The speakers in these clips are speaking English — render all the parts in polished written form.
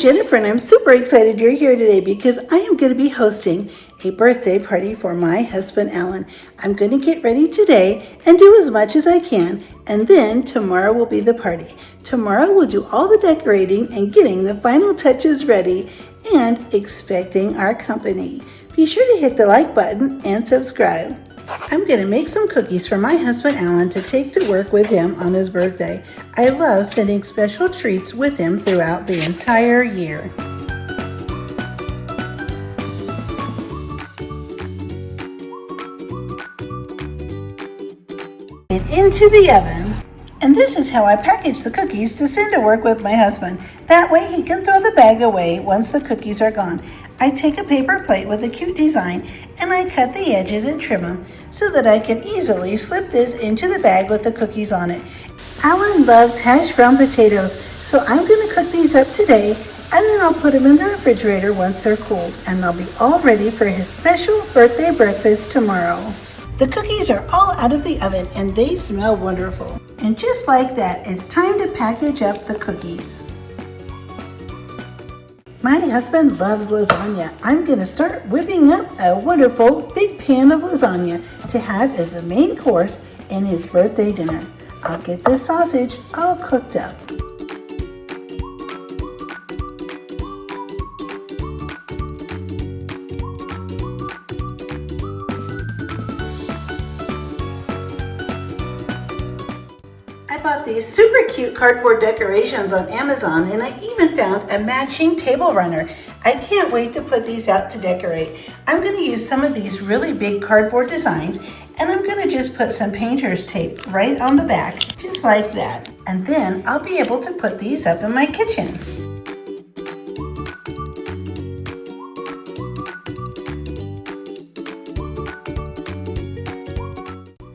Jennifer, and I'm super excited you're here today because I am going to be hosting a birthday party for my husband, Alan. I'm going to get ready today and do as much as I can, and then tomorrow will be the party. Tomorrow we'll do all the decorating and getting the final touches ready and expecting our company. Be sure to hit the like button and subscribe. I'm going to make some cookies for my husband Alan to take to work with him on his birthday. I love sending special treats with him throughout the entire year. And into the oven. And this is how I package the cookies to send to work with my husband. That way he can throw the bag away once the cookies are gone. I take a paper plate with a cute design and I cut the edges and trim them so that I can easily slip this into the bag with the cookies on it. Alan loves hash brown potatoes, so I'm going to cook these up today and then I'll put them in the refrigerator once they're cooled, and they'll be all ready for his special birthday breakfast tomorrow. The cookies are all out of the oven and they smell wonderful. And just like that, it's time to package up the cookies. My husband loves lasagna. I'm going to start whipping up a wonderful big pan of lasagna to have as the main course in his birthday dinner. I'll get this sausage all cooked up. I bought these super cute cardboard decorations on Amazon, and I even found a matching table runner. I can't wait to put these out to decorate. I'm going to use some of these really big cardboard designs, and I'm going to just put some painter's tape right on the back, just like that. And then I'll be able to put these up in my kitchen.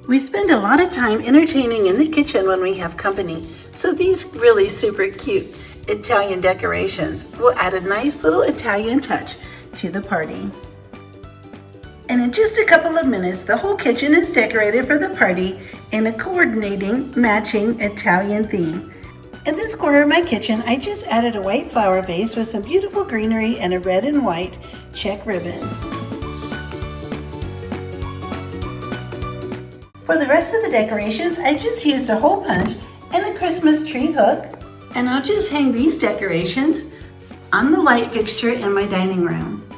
We spend a lot of time entertaining in the kitchen when we have company, so these really super cute Italian decorations will add a nice little Italian touch to the party. And in just a couple of minutes, the whole kitchen is decorated for the party in a coordinating, matching Italian theme. In this corner of my kitchen, I just added a white flower vase with some beautiful greenery and a red and white check ribbon. For the rest of the decorations, I just used a hole punch and a Christmas tree hook, and I'll just hang these decorations on the light fixture in my dining room.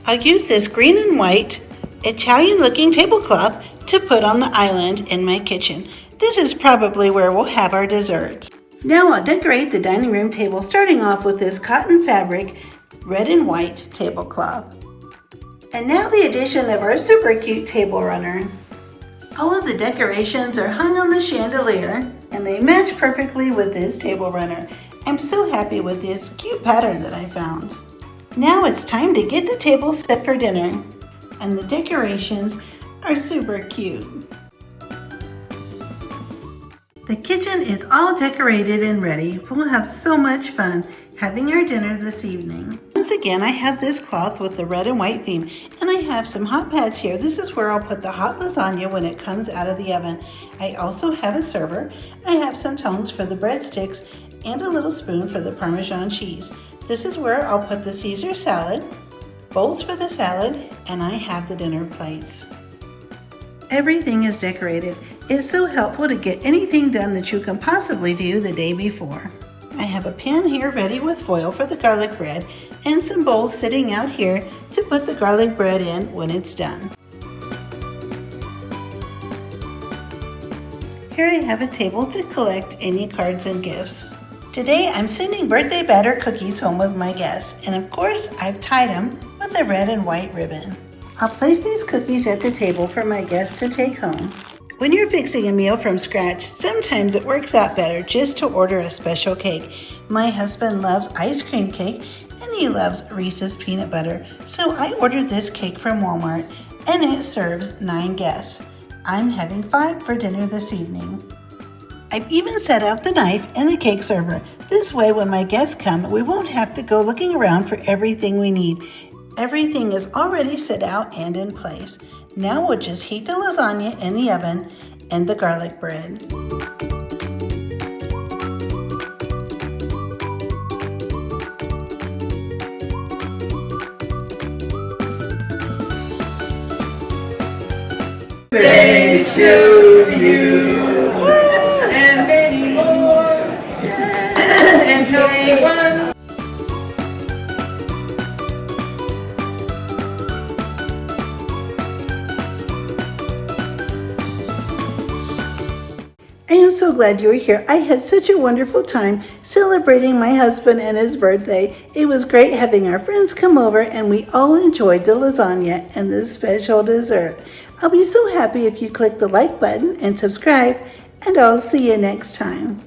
I'll use this green and white Italian looking tablecloth to put on the island in my kitchen. This is probably where we'll have our desserts. Now I'll decorate the dining room table, starting off with this cotton fabric red and white tablecloth. And now the addition of our super cute table runner. All of the decorations are hung on the chandelier and they match perfectly with this table runner. I'm so happy with this cute pattern that I found. Now it's time to get the table set for dinner, and the decorations are super cute. The kitchen is all decorated and ready. We'll have so much fun having our dinner this evening. Once again, I have this cloth with the red and white theme, and I have some hot pads here. This is where I'll put the hot lasagna when it comes out of the oven. I also have a server. I have some tongs for the breadsticks and a little spoon for the Parmesan cheese. This is where I'll put the Caesar salad, bowls for the salad, and I have the dinner plates. Everything is decorated. It's so helpful to get anything done that you can possibly do the day before. I have a pan here ready with foil for the garlic bread and some bowls sitting out here to put the garlic bread in when it's done. Here I have a table to collect any cards and gifts. Today I'm sending birthday batter cookies home with my guests, and of course I've tied them with a red and white ribbon. I'll place these cookies at the table for my guests to take home. When you're fixing a meal from scratch, sometimes it works out better just to order a special cake. My husband loves ice cream cake and he loves Reese's peanut butter, so I ordered this cake from Walmart and it serves 9 guests. I'm having 5 for dinner this evening. I've even set out the knife and the cake server. This way when my guests come, we won't have to go looking around for everything we need. Everything is already set out and in place. Now we'll just heat the lasagna in the oven and the garlic bread. to you, and many more, and healthy ones. I am so glad you were here. I had such a wonderful time celebrating my husband and his birthday. It was great having our friends come over, and we all enjoyed the lasagna and this special dessert. I'll be so happy if you click the like button and subscribe, and I'll see you next time.